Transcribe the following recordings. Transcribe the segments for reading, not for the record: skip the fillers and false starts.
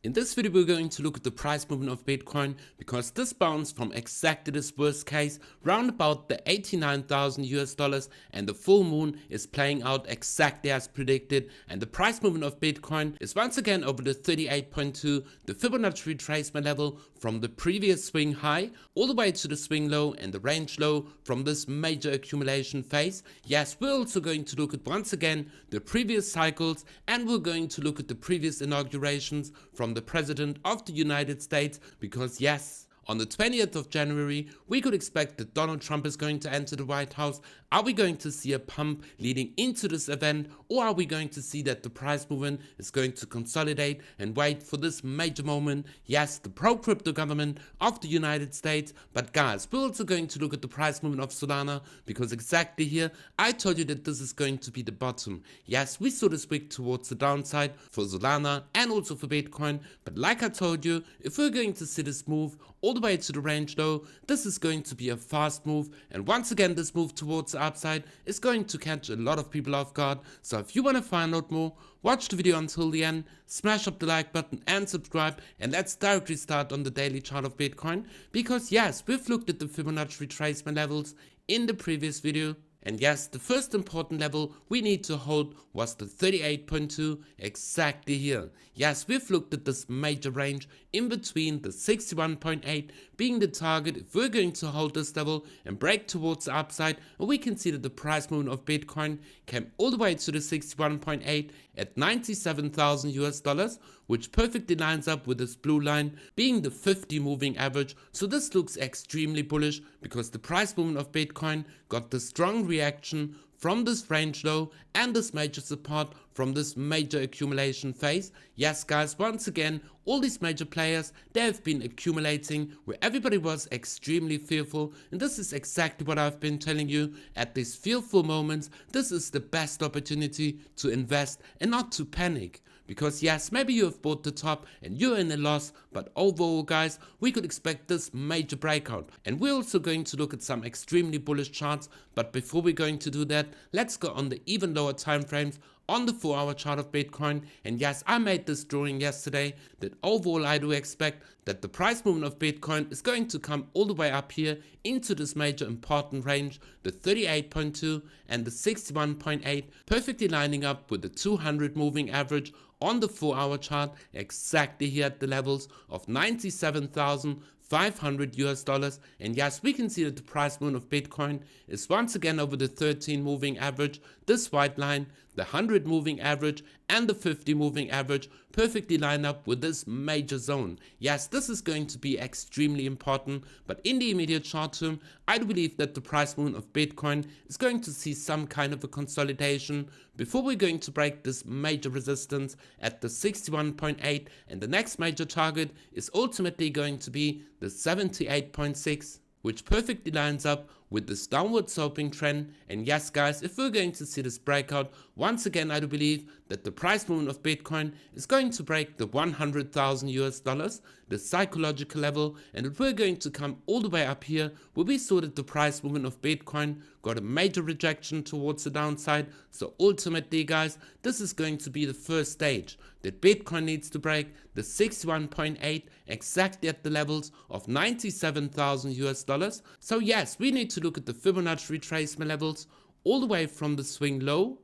In this video, we're going to look at the price movement of Bitcoin because this bounced from exactly this worst case round about the 89,000 US dollars, and the full moon is playing out exactly as predicted, and the price movement of Bitcoin is once again over the 38.2, the Fibonacci retracement level from the previous swing high all the way to the swing low and the range low from this major accumulation phase. Yes, we're also going to look at once again the previous cycles, and we're going to look at the previous inaugurations from the President of the United States, because yes, on the 20th of January, we could expect that Donald Trump is going to enter the White House. Are we going to see a pump leading into this event, or are we going to see that the price movement is going to consolidate and wait for this major moment? Yes, the pro-crypto government of the United States. But guys, we're also going to look at the price movement of Solana, because exactly here, I told you that this is going to be the bottom. Yes, we saw this week towards the downside for Solana and also for Bitcoin. But like I told you, if we're going to see this move all the way to the range low, this is going to be a fast move, and once again this move towards the upside is going to catch a lot of people off guard. So if you want to find out more, watch the video until the end, smash up the like button and subscribe, and let's directly start on the daily chart of Bitcoin, because yes, we've looked at the Fibonacci retracement levels in the previous video. And yes, the first important level we need to hold was the 38.2 exactly here. Yes, we've looked at this major range in between the 61.8 being the target. If we're going to hold this level and break towards the upside, we can see that the price movement of Bitcoin came all the way to the 61.8 at 97,000 US dollars, which perfectly lines up with this blue line being the 50 moving average. So this looks extremely bullish because the price movement of Bitcoin got the strong reaction from this range low and this major support from this major accumulation phase. Yes guys, once again, all these major players, they have been accumulating where everybody was extremely fearful, and this is exactly what I've been telling you. At these fearful moments, this is the best opportunity to invest and not to panic. Because yes, maybe you have bought the top and you're in a loss, but overall guys, we could expect this major breakout. And we're also going to look at some extremely bullish charts, but before we're going to do that, let's go on the even lower time frames on the 4-hour chart of Bitcoin. And yes, I made this drawing yesterday that overall I do expect that the price movement of Bitcoin is going to come all the way up here into this major important range, the 38.2 and the 61.8, perfectly lining up with the 200 moving average on the 4-hour chart, exactly here at the levels of 97,500 US dollars. And yes, we can see that the price movement of Bitcoin is once again over the 13 moving average, this white line, the 100 moving average and the 50 moving average perfectly line up with this major zone. Yes, this is going to be extremely important, but in the immediate short term, I do believe that the price movement of Bitcoin is going to see some kind of a consolidation before we're going to break this major resistance at the 61.8, and the next major target is ultimately going to be the 78.6, which perfectly lines up with this downward sloping trend. And yes guys, if we're going to see this breakout, once again I do believe that the price movement of Bitcoin is going to break the 100,000 US dollars, the psychological level, and if we're going to come all the way up here where we saw that the price movement of Bitcoin got a major rejection towards the downside. So ultimately guys, this is going to be the first stage that Bitcoin needs to break the 61.8 exactly at the levels of 97,000 US dollars. So yes, we need to look at the Fibonacci retracement levels all the way from the swing low,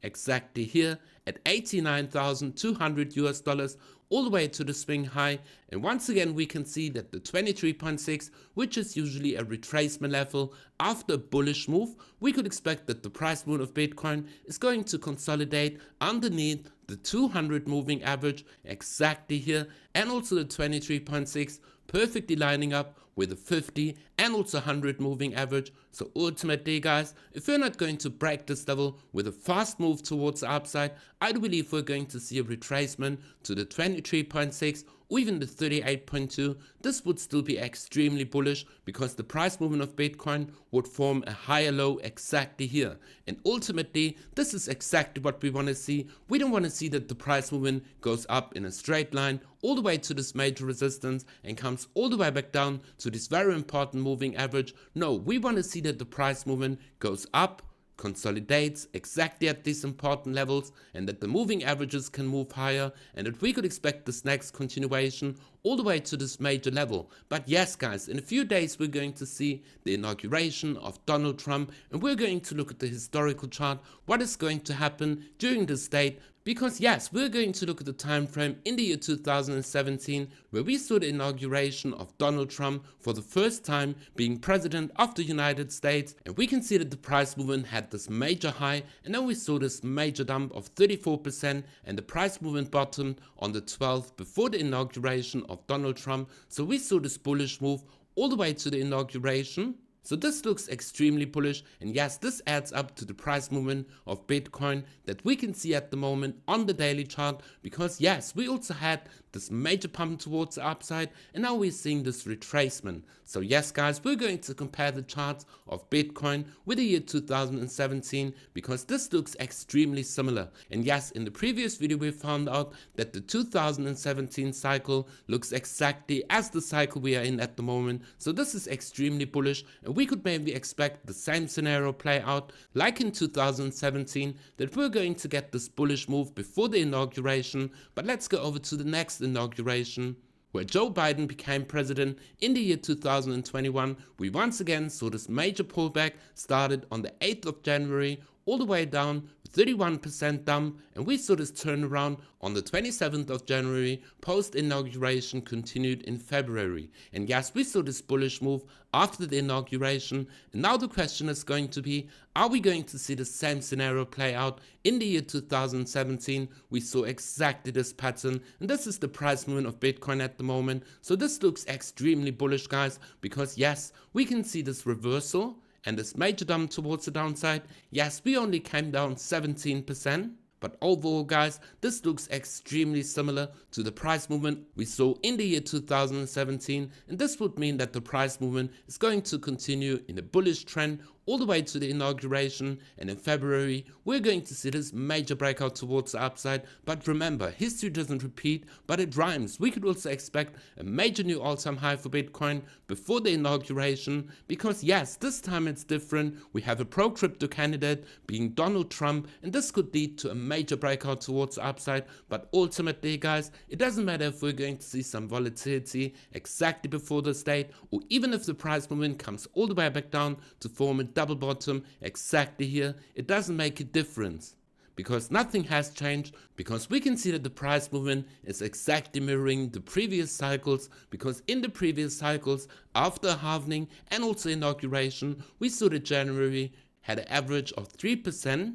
exactly here at 89,200 US dollars, all the way to the swing high. And once again we can see that the 23.6, which is usually a retracement level after a bullish move, we could expect that the price movement of Bitcoin is going to consolidate underneath the 200 moving average exactly here, and also the 23.6 perfectly lining up with the 50 and also 100 moving average. So ultimately guys, if we're not going to break this level with a fast move towards the upside, I do believe we're going to see a retracement to the 23.6 or even the 38.2. This would still be extremely bullish because the price movement of Bitcoin would form a higher low exactly here. And ultimately, this is exactly what we want to see. We don't want to see that the price movement goes up in a straight line all the way to this major resistance and comes all the way back down to this very important moving average. No, we want to see that the price movement goes up consolidates exactly at these important levels, and that the moving averages can move higher, and that we could expect this next continuation all the way to this major level. But yes guys, in a few days we're going to see the inauguration of Donald Trump, and we're going to look at the historical chart, what is going to happen during this date. Because yes, we're going to look at the time frame in the year 2017, where we saw the inauguration of Donald Trump for the first time being president of the United States, and we can see that the price movement had this major high, and then we saw this major dump of 34%, and the price movement bottomed on the 12th before the inauguration of Donald Trump. So we saw this bullish move all the way to the inauguration. So this looks extremely bullish, and yes, this adds up to the price movement of Bitcoin that we can see at the moment on the daily chart, because yes, we also had this major pump towards the upside, and now we're seeing this retracement. So yes guys, we're going to compare the charts of Bitcoin with the year 2017, because this looks extremely similar. And yes, in the previous video we found out that the 2017 cycle looks exactly as the cycle we are in at the moment. So this is extremely bullish, and we could maybe expect the same scenario play out like in 2017, that we're going to get this bullish move before the inauguration. But let's go over to the next inauguration, where Joe Biden became president in the year 2021. We once again saw this major pullback started on the 8th of January all the way down, 31% dump, and we saw this turnaround on the 27th of January. Post inauguration continued in February, and yes, we saw this bullish move after the inauguration. And now the question is going to be, are we going to see the same scenario play out in the year 2017? We saw exactly this pattern, and this is the price movement of Bitcoin at the moment. So this looks extremely bullish guys, because yes, we can see this reversal and this major dump towards the downside. Yes, we only came down 17%, but overall guys, this looks extremely similar to the price movement we saw in the year 2017, and this would mean that the price movement is going to continue in a bullish trend all the way to the inauguration, and in February we're going to see this major breakout towards the upside. But remember, history doesn't repeat, but it rhymes. We could also expect a major new all-time high for Bitcoin before the inauguration, because yes, this time it's different. We have a pro-crypto candidate being Donald Trump, and this could lead to a major breakout towards the upside. But ultimately guys, it doesn't matter if we're going to see some volatility exactly before this date, or even if the price movement comes all the way back down to form a double bottom exactly here. It doesn't make a difference, because nothing has changed, because we can see that the price movement is exactly mirroring the previous cycles. Because in the previous cycles, after halvening and also inauguration, we saw that January had an average of 3%.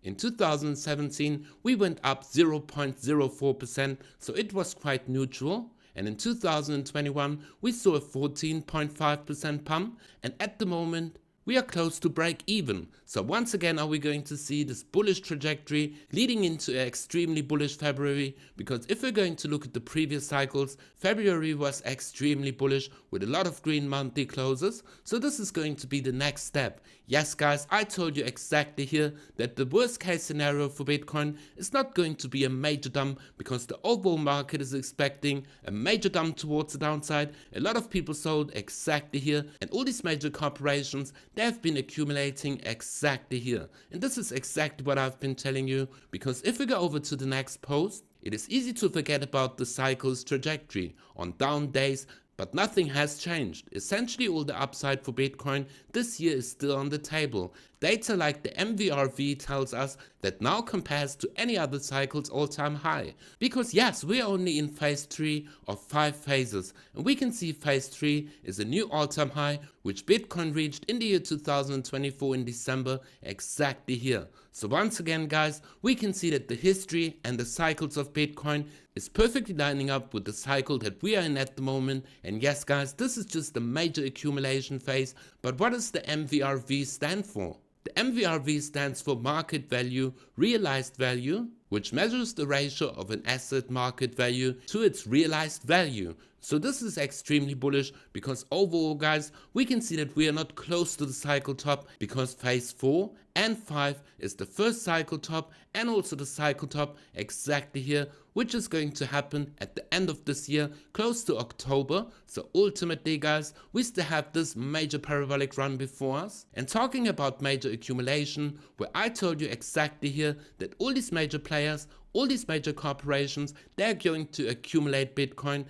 In 2017 we went up 0.04%, so it was quite neutral. And in 2021 we saw a 14.5% pump, and at the moment we are close to break even. So once again, are we going to see this bullish trajectory leading into an extremely bullish February? Because if we're going to look at the previous cycles, February was extremely bullish with a lot of green monthly closes. So this is going to be the next step. Yes guys, I told you exactly here that the worst case scenario for Bitcoin is not going to be a major dump, because the overall market is expecting a major dump towards the downside. A lot of people sold exactly here, and all these major corporations, they have been accumulating exactly here. And this is exactly what I've been telling you, because if we go over to the next post, it is easy to forget about the cycle's trajectory on down days, but nothing has changed. Essentially all the upside for Bitcoin this year is still on the table. Data like the MVRV tells us that now compares to any other cycle's all-time high. Because yes, we are only in phase 3 of 5 phases, and we can see phase 3 is a new all-time high which Bitcoin reached in the year 2024 in December, exactly here. So once again guys, we can see that the history and the cycles of Bitcoin is perfectly lining up with the cycle that we are in at the moment. And yes guys, this is just a major accumulation phase. But what does the MVRV stand for? The MVRV stands for market value, realized value, which measures the ratio of an asset market value to its realized value. So this is extremely bullish because overall, guys, we can see that we are not close to the cycle top because phase 4 and 5 is the first cycle top and also the cycle top exactly here, which is going to happen at the end of this year, close to October. So ultimately, guys, we still have this major parabolic run before us. And talking about major accumulation, where I told you exactly here that all these major players, all these major corporations, they're going to accumulate Bitcoin.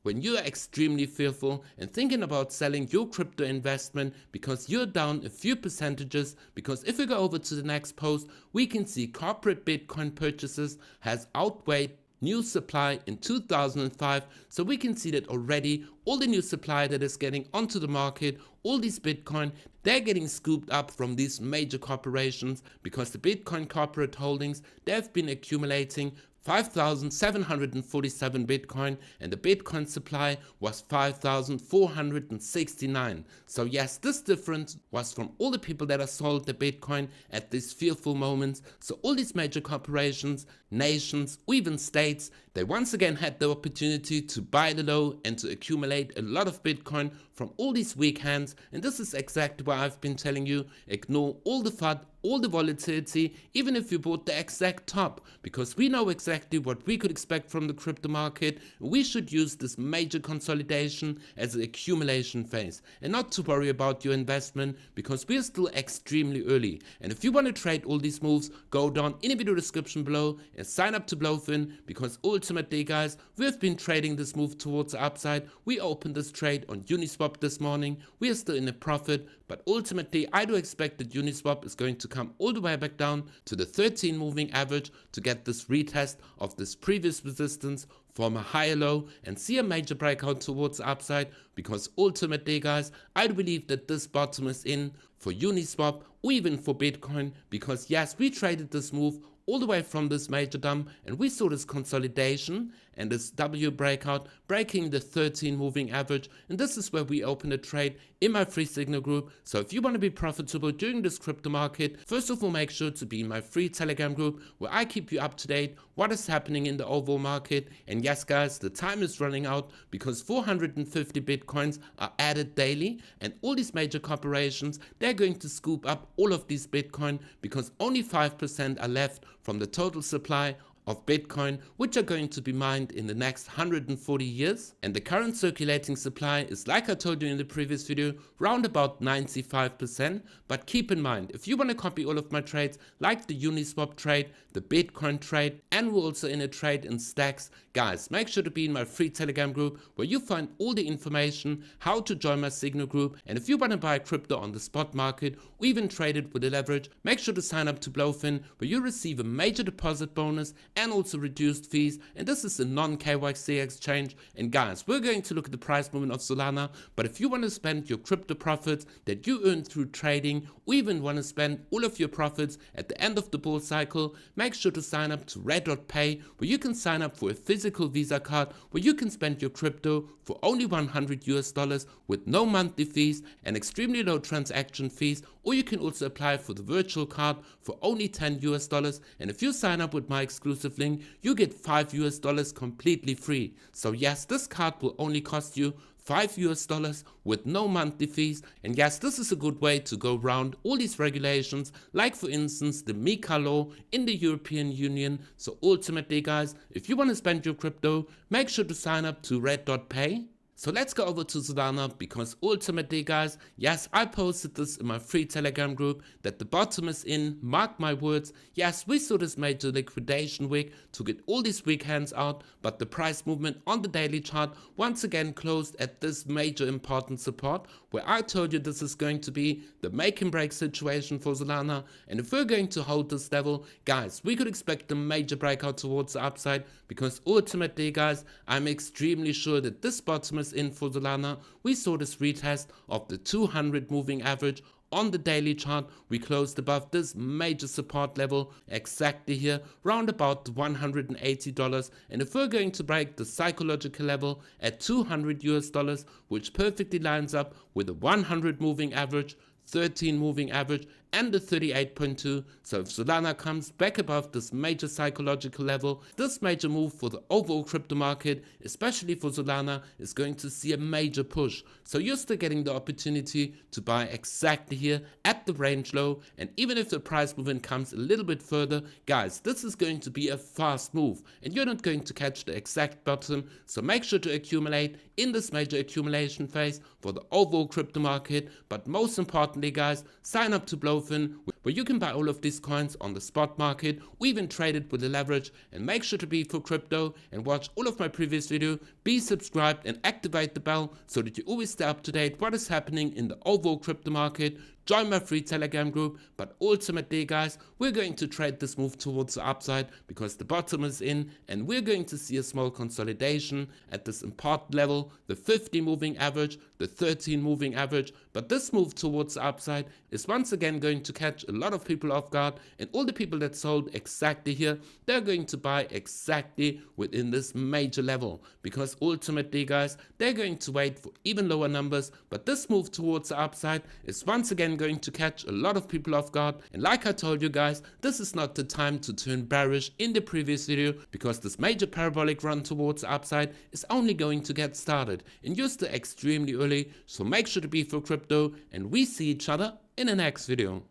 When you're extremely fearful and thinking about selling your crypto investment because you're down a few percentages, because if we go over to the next post, we can see corporate Bitcoin purchases has outweighed new supply in 2005. So we can see that already all the new supply that is getting onto the market, all these Bitcoin, they're getting scooped up from these major corporations because the Bitcoin corporate holdings, they've been accumulating 5,747 Bitcoin and the Bitcoin supply was 5,469. So yes, this difference was from all the people that have sold the Bitcoin at these fearful moments. So all these major corporations, nations, or even states, they once again had the opportunity to buy the low and to accumulate a lot of Bitcoin from all these weak hands. And this is exactly why I've been telling you, ignore all the FUD, all the volatility, even if you bought the exact top, because we know exactly what we could expect from the crypto market. We should use this major consolidation as an accumulation phase and not to worry about your investment because we are still extremely early. And if you want to trade all these moves, go down in the video description below and sign up to BloFin, because ultimately, guys, we've been trading this move towards the upside. We opened this trade on Uniswap this morning. We are still in a profit, but ultimately I do expect that Uniswap is going to come all the way back down to the 13 moving average to get this retest of this previous resistance, form a higher low and see a major breakout towards the upside, because ultimately, guys, I believe that this bottom is in for Uniswap or even for Bitcoin, because yes, we traded this move all the way from this major dump and we saw this consolidation and this W breakout breaking the 13 moving average, and this is where we open a trade in my free signal group. So if you want to be profitable during this crypto market, first of all, make sure to be in my free Telegram group where I keep you up to date what is happening in the overall market. And yes, guys, the time is running out because 450 Bitcoins are added daily and all these major corporations, they're going to scoop up all of these Bitcoin because only 5% are left from the total supply of Bitcoin, which are going to be mined in the next 140 years. And the current circulating supply is, like I told you in the previous video, round about 95%. But keep in mind, if you want to copy all of my trades, like the Uniswap trade, the Bitcoin trade, and we're also in a trade in stacks, guys, make sure to be in my free Telegram group where you find all the information, how to join my signal group. And if you want to buy crypto on the spot market or even trade it with a leverage, make sure to sign up to BloFin where you receive a major deposit bonus and also reduced fees. And this is a non-KYC exchange. And guys, we're going to look at the price movement of Solana, but if you want to spend your crypto profits that you earn through trading, or even want to spend all of your profits at the end of the bull cycle, make sure to sign up to REDOTPAY where you can sign up for a physical Visa card where you can spend your crypto for only $100 with no monthly fees and extremely low transaction fees, or you can also apply for the virtual card for only $10. And if you sign up with my exclusive link, you get $5 completely free. So yes, this card will only cost you $5 with no monthly fees. And yes, this is a good way to go around all these regulations, like for instance the MiCA law in the European Union. So ultimately, guys, if you want to spend your crypto, make sure to sign up to REDOTPAY. So let's go over to Solana, because ultimately, guys, yes, I posted this in my free Telegram group that the bottom is in, mark my words. Yes, we saw this major liquidation week to get all these weak hands out, but the price movement on the daily chart once again closed at this major important support where I told you this is going to be the make and break situation for Solana. And if we're going to hold this level, guys, we could expect a major breakout towards the upside, because ultimately, guys, I'm extremely sure that this bottom is in for Solana. We saw this retest of the 200 moving average on the daily chart. We closed above this major support level exactly here, round about $180. And if we're going to break the psychological level at $200, which perfectly lines up with a 100 moving average, 13 moving average, and the 38.2. So if Solana comes back above this major psychological level, this major move for the overall crypto market, especially for Solana, is going to see a major push. So you're still getting the opportunity to buy exactly here at the range low, and even if the price movement comes a little bit further, guys, this is going to be a fast move and you're not going to catch the exact bottom. So make sure to accumulate in this major accumulation phase for the overall crypto market. But most importantly, guys, sign up to BloFin, where you can buy all of these coins on the spot market or even trade it with the leverage. And make sure to be for crypto and watch all of my previous videos. Be subscribed and activate the bell so that you always stay up to date what is happening in the overall crypto market. Join my free Telegram group, but ultimately, guys, we're going to trade this move towards the upside because the bottom is in and we're going to see a small consolidation at this important level, the 50 moving average, the 13 moving average. But this move towards the upside is once again going to catch a lot of people off guard, and all the people that sold exactly here, they're going to buy exactly within this major level because ultimately, guys, they're going to wait for even lower numbers. But this move towards the upside is once again going to catch a lot of people off guard, and like I told you guys, this is not the time to turn bearish in the previous video because this major parabolic run towards the upside is only going to get started and you're still extremely early. So make sure to be for crypto, and we see each other in the next video.